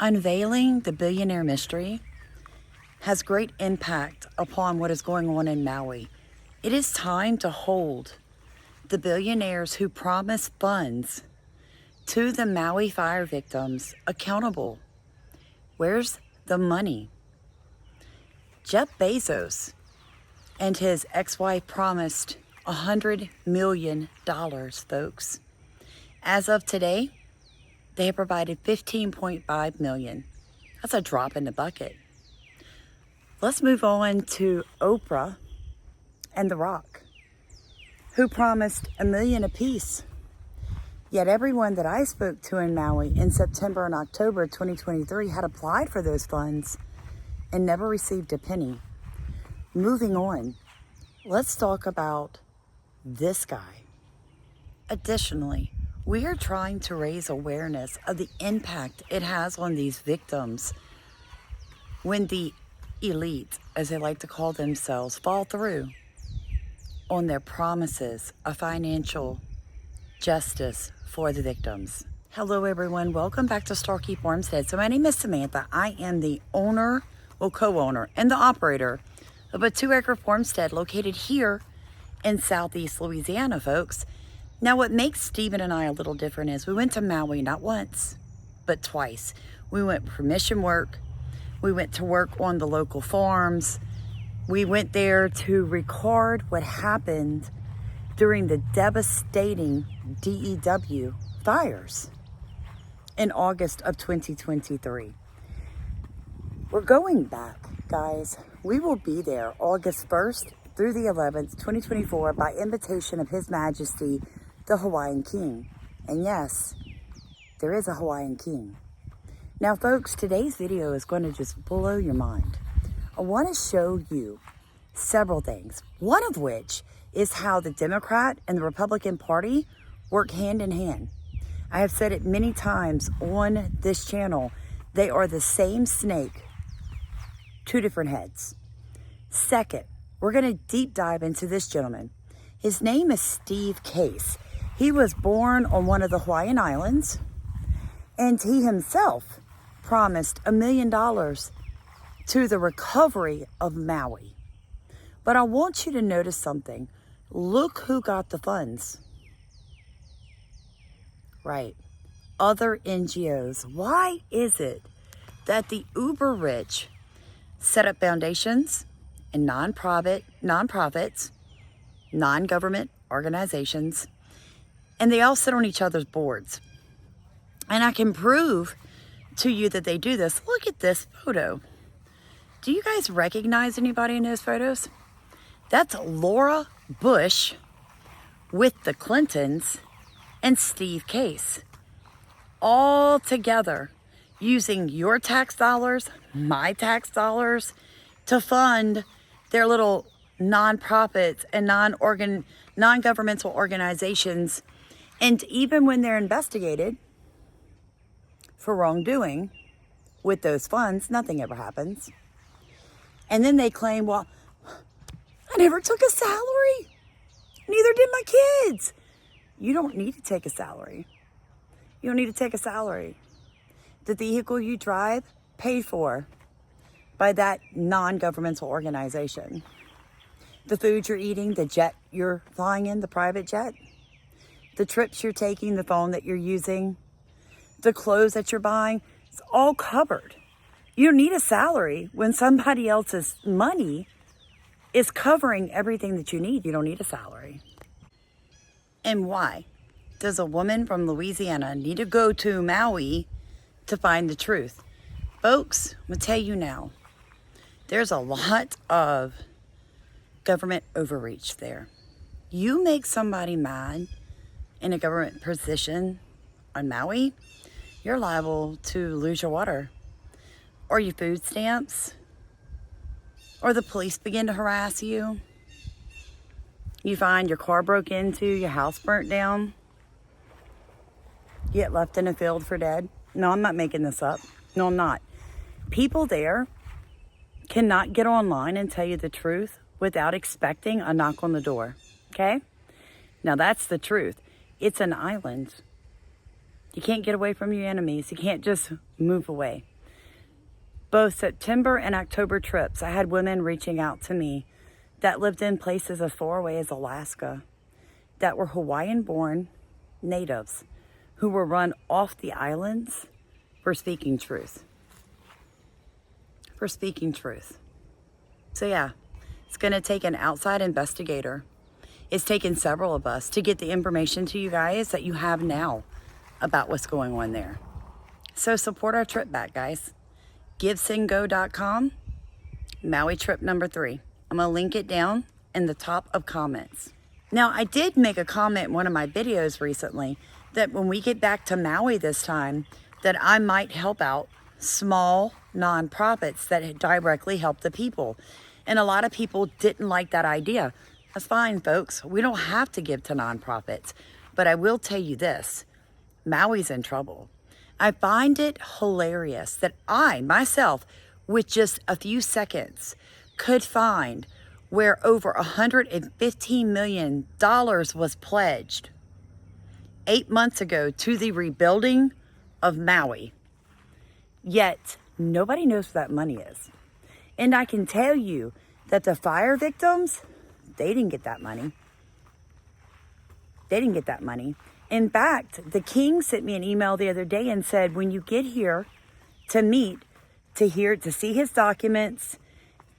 Unveiling the billionaire mystery has great impact upon what is going on in Maui. It is time to hold the billionaires who promised funds to the Maui fire victims accountable. Where's the money? Jeff Bezos and his ex-wife promised $100 million, folks. As of today, they have provided $15.5 million. That's a drop in the bucket. Let's move on to Oprah and The Rock, who promised $1 million apiece. Yet everyone that I spoke to in Maui in September and October 2023 had applied for those funds and never received a penny. Moving on, let's talk about this guy. Additionally, we are trying to raise awareness of the impact it has on these victims when the elite, as they like to call themselves, fall through on their promises of financial justice for the victims. Hello everyone, welcome back to Starkeep Farmstead. So my name is Samantha. I am the owner, co-owner, and the operator of a 2-acre farmstead located here in Southeast Louisiana, folks. Now, what makes Stephen and I a little different is we went to Maui not once, but twice. We went for mission work. We went to work on the local farms. We went there to record what happened during the devastating DEW fires in August of 2023. We're going back, guys. We will be there August 1st through the 11th, 2024, by invitation of His Majesty, the Hawaiian King. And yes, there is a Hawaiian King. Now, folks, today's video is going to just blow your mind. I want to show you several things, one of which is how the Democrat and the Republican Party work hand in hand. I have said it many times on this channel. They are the same snake, two different heads. Second, we're going to deep dive into this gentleman. His name is Steve Case. He was born on one of the Hawaiian Islands, and he himself promised $1 million to the recovery of Maui. But I want you to notice something. Look who got the funds. Right. Other NGOs. Why is it that the uber rich set up foundations and nonprofits, non-government organizations, and they all sit on each other's boards? And I can prove to you that they do this. Look at this photo. Do you guys recognize anybody in those photos? That's Laura Bush with the Clintons and Steve Case, all together using your tax dollars, my tax dollars, to fund their little nonprofits and non-governmental organizations. And even when they're investigated for wrongdoing with those funds, nothing ever happens. And then they claim, well, I never took a salary. Neither did my kids. You don't need to take a salary. You don't need to take a salary. The vehicle you drive, paid for by that non-governmental organization. The food you're eating, the jet you're flying in, the private jet, the trips you're taking, the phone that you're using, the clothes that you're buying, it's all covered. You don't need a salary when somebody else's money is covering everything that you need. You don't need a salary. And why does a woman from Louisiana need to go to Maui to find the truth? Folks, I'm going to tell you now, there's a lot of government overreach there. You make somebody mad in a government position on Maui, you're liable to lose your water or your food stamps, or the police begin to harass you. You find your car broke into, your house burnt down, you get left in a field for dead. No, I'm not making this up. No, I'm not. People there cannot get online and tell you the truth without expecting a knock on the door, okay? Now that's the truth. It's an island. You can't get away from your enemies. You can't just move away. both September and October trips, I had women reaching out to me that lived in places as far away as Alaska, that were Hawaiian-born natives who were run off the islands for speaking truth. For speaking truth. So yeah, it's going to take an outside investigator. It's taken several of us to get the information to you guys that you have now about what's going on there. So support our trip back, guys. GiveSendGo.com, Maui trip number 3. I'm going to link it down in the top of comments. Now, I did make a comment in one of my videos recently that when we get back to Maui this time, that I might help out small nonprofits that directly help the people. And a lot of people didn't like that idea. That's fine, folks. We don't have to give to nonprofits. But I will tell you this, Maui's in trouble. I find it hilarious that I, myself, with just a few seconds, could find where over $115 million was pledged 8 months ago to the rebuilding of Maui. Yet, nobody knows where that money is. And I can tell you that the fire victims, they didn't get that money. They didn't get that money. In fact, the king sent me an email the other day and said, when you get here to meet, to see his documents,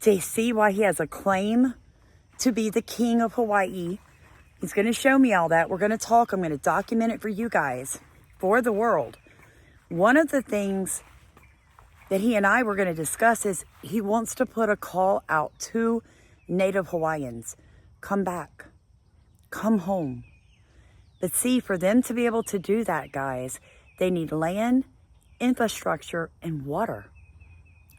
to see why he has a claim to be the king of Hawaii, he's going to show me all that. We're going to talk. I'm going to document it for you guys, for the world. One of the things that he and I were going to discuss is he wants to put a call out to Native Hawaiians. Come back. Come home. But see, for them to be able to do that, guys, they need land, infrastructure, and water.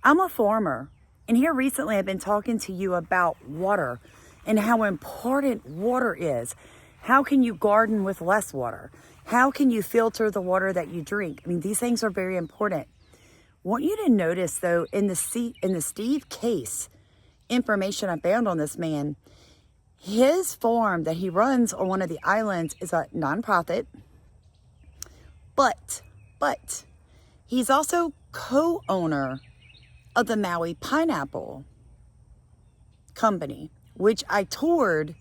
I'm a farmer, and here recently I've been talking to you about water and how important water is. How can you garden with less water? How can you filter the water that you drink? I mean, these things are very important. I want you to notice, though, in the Steve Case information I found on this man, his farm that he runs on one of the islands is a nonprofit, but he's also co-owner of the Maui Pineapple Company, which I toured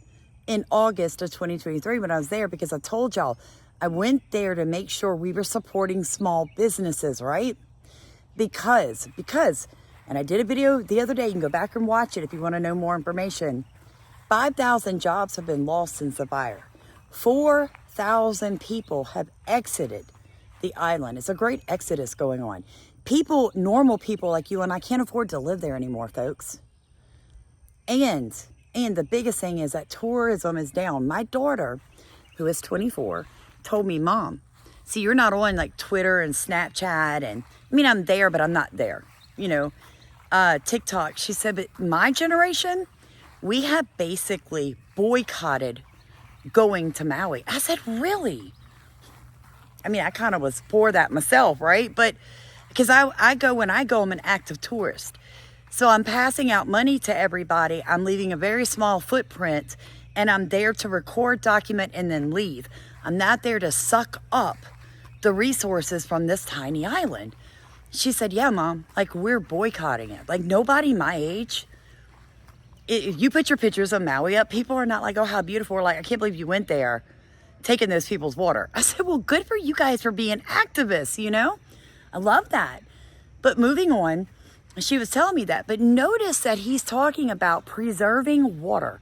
in August of 2023 when I was there, because I told y'all I went there to make sure we were supporting small businesses, right? Because, and I did a video the other day, you can go back and watch it if you want to know more information. 5,000 jobs have been lost since the fire. 4,000 people have exited the island. It's a great exodus going on. People, normal people like you and I, can't afford to live there anymore, folks. And the biggest thing is that tourism is down. My daughter, who is 24, told me, Mom, see, you're not on like Twitter and Snapchat, and I mean, I'm there, but I'm not there, you know, TikTok. She said, but my generation, we have basically boycotted going to Maui. I said, really? I mean, I kind of was for that myself, right? But because when I go, I'm an active tourist. So I'm passing out money to everybody. I'm leaving a very small footprint, and I'm there to record, document, and then leave. I'm not there to suck up the resources from this tiny island. She said, yeah, Mom, like we're boycotting it. Like nobody my age, if you put your pictures of Maui up, people are not like, oh, how beautiful. We're like, I can't believe you went there taking those people's water. I said, well, good for you guys for being activists, you know? I love that. But moving on, she was telling me that. But notice that he's talking about preserving water.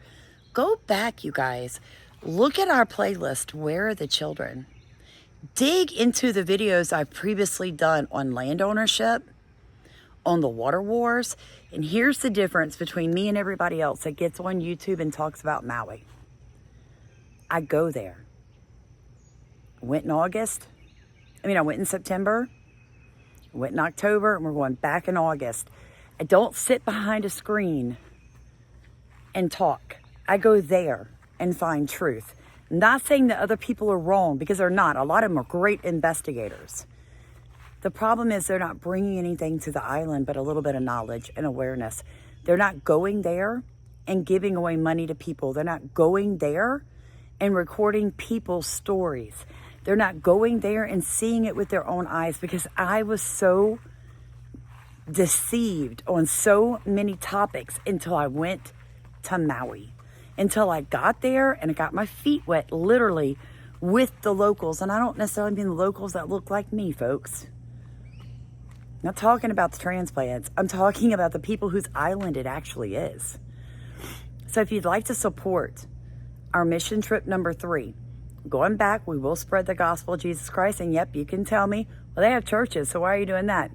Go back, you guys. Look at our playlist, Where Are the Children? Dig into the videos I've previously done on land ownership, on the water wars. And here's the difference between me and everybody else that gets on YouTube and talks about Maui. I go there. I went in August. I went in September. I went in October, and we're going back in August. I don't sit behind a screen and talk. I go there and find truth. Not saying that other people are wrong, because they're not. A lot of them are great investigators. The problem is they're not bringing anything to the island but a little bit of knowledge and awareness. They're not going there and giving away money to people. They're not going there and recording people's stories. They're not going there and seeing it with their own eyes, because I was so deceived on so many topics until I went to Maui. Until I got there and I got my feet wet, literally, with the locals. And I don't necessarily mean the locals that look like me, folks. I'm not talking about the transplants. I'm talking about the people whose island it actually is. So if you'd like to support our mission trip number 3, going back, we will spread the gospel of Jesus Christ. And yep, you can tell me, well, they have churches, so why are you doing that?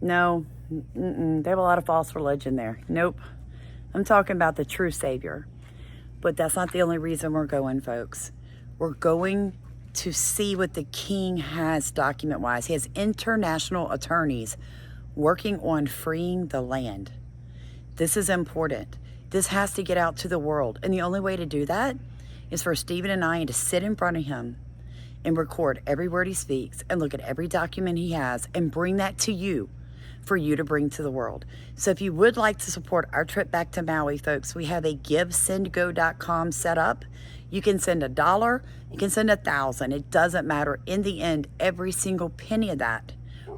No, they have a lot of false religion there. Nope. I'm talking about the true Savior. But that's not the only reason we're going, folks. We're going to see what the King has document-wise. He has international attorneys working on freeing the land. This is important. This has to get out to the world. And the only way to do that is for Stephen and I to sit in front of him and record every word he speaks and look at every document he has and bring that to you for you to bring to the world. So if you would like to support our trip back to Maui, folks, we have a givesendgo.com set up. You can send $1, you can send 1,000. It doesn't matter. In the end, every single penny of that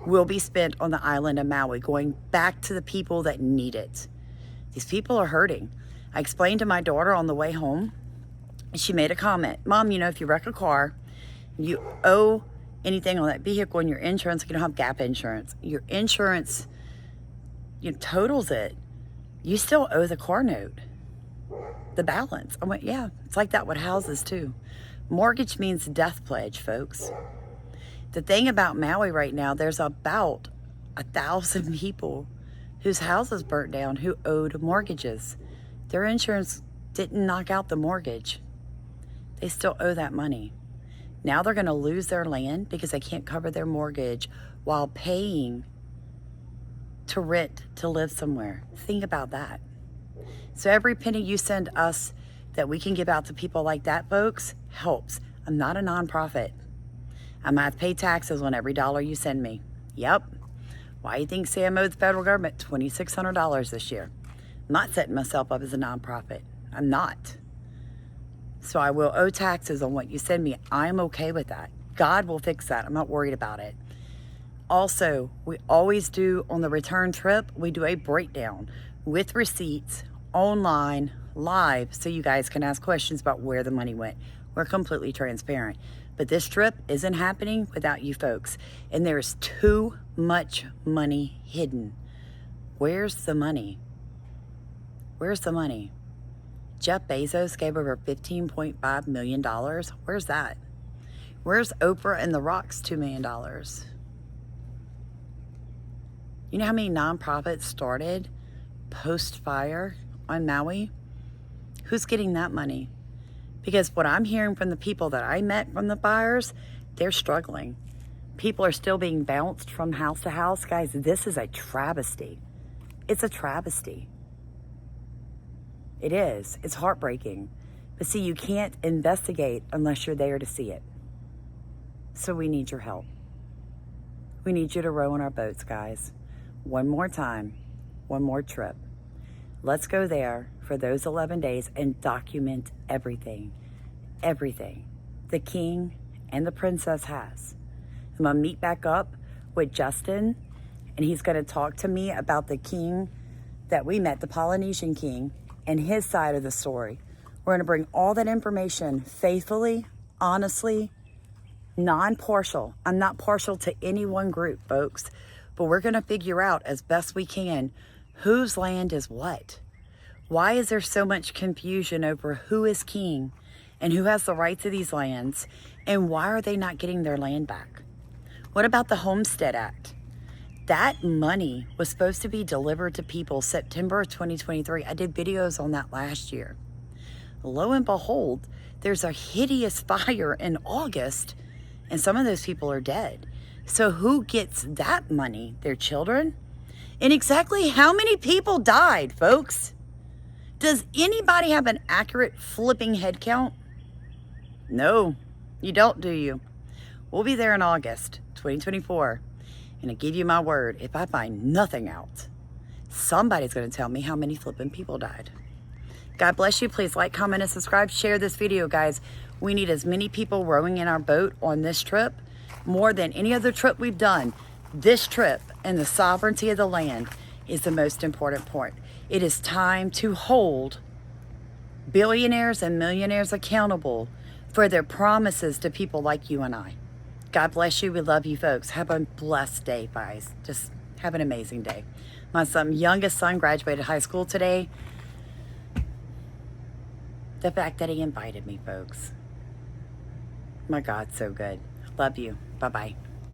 will be spent on the island of Maui, going back to the people that need it. These people are hurting. I explained to my daughter on the way home, she made a comment. Mom, you know, if you wreck a car, you owe anything on that vehicle and your insurance, you don't have gap insurance. Your insurance, totals it. You still owe the car note, the balance. I went, yeah, it's like that with houses too. Mortgage means death pledge, folks. The thing about Maui right now, there's about 1,000 people whose houses burnt down who owed mortgages. Their insurance didn't knock out the mortgage. They still owe that money. Now they're going to lose their land because they can't cover their mortgage while paying to rent to live somewhere. Think about that. So every penny you send us that we can give out to people like that, folks, helps. I'm not a nonprofit. I might have to pay taxes on every dollar you send me. Yep. Why do you think Sam owed the federal government $2,600 this year? I'm not setting myself up as a nonprofit. I'm not. So I will owe taxes on what you send me. I'm okay with that. God will fix that. I'm not worried about it. Also, we always do on the return trip, we do a breakdown with receipts online, live, so you guys can ask questions about where the money went. We're completely transparent. But this trip isn't happening without you folks. And there's too much money hidden. Where's the money? Where's the money? Jeff Bezos gave over $15.5 million. Where's that? Where's Oprah and The Rock's $2 million? You know how many nonprofits started post-fire on Maui? Who's getting that money? Because what I'm hearing from the people that I met from the fires, they're struggling. People are still being bounced from house to house. Guys, this is a travesty. It's a travesty. It is. It's heartbreaking. But see, you can't investigate unless you're there to see it. So we need your help. We need you to row in our boats, guys. One more time. One more trip. Let's go there for those 11 days and document everything. Everything the king and the princess has. I'm going to meet back up with Justin, and he's going to talk to me about the king that we met, the Polynesian king, and his side of the story. We're going to bring all that information faithfully, honestly, non-partial. I'm not partial to any one group, folks, but we're going to figure out as best we can whose land is what. Why is there so much confusion over who is king and who has the right to these lands, and why are they not getting their land back? What about the Homestead Act? That money was supposed to be delivered to people September of 2023. I did videos on that last year. Lo and behold, there's a hideous fire in August, and some of those people are dead. So who gets that money? Their children? And exactly how many people died, folks? Does anybody have an accurate flipping head count? No, you don't, do you? We'll be there in August 2024. And I give you my word, if I find nothing out, somebody's going to tell me how many flipping people died. God bless you. Please like, comment, and subscribe. Share this video, guys. We need as many people rowing in our boat on this trip, more than any other trip we've done. This trip, and the sovereignty of the land is the most important part. It is time to hold billionaires and millionaires accountable for their promises to people like you and I. God bless you. We love you folks. Have a blessed day, guys. Just have an amazing day. My youngest son graduated high school today. The fact that he invited me, folks. My God, so good. Love you. Bye-bye.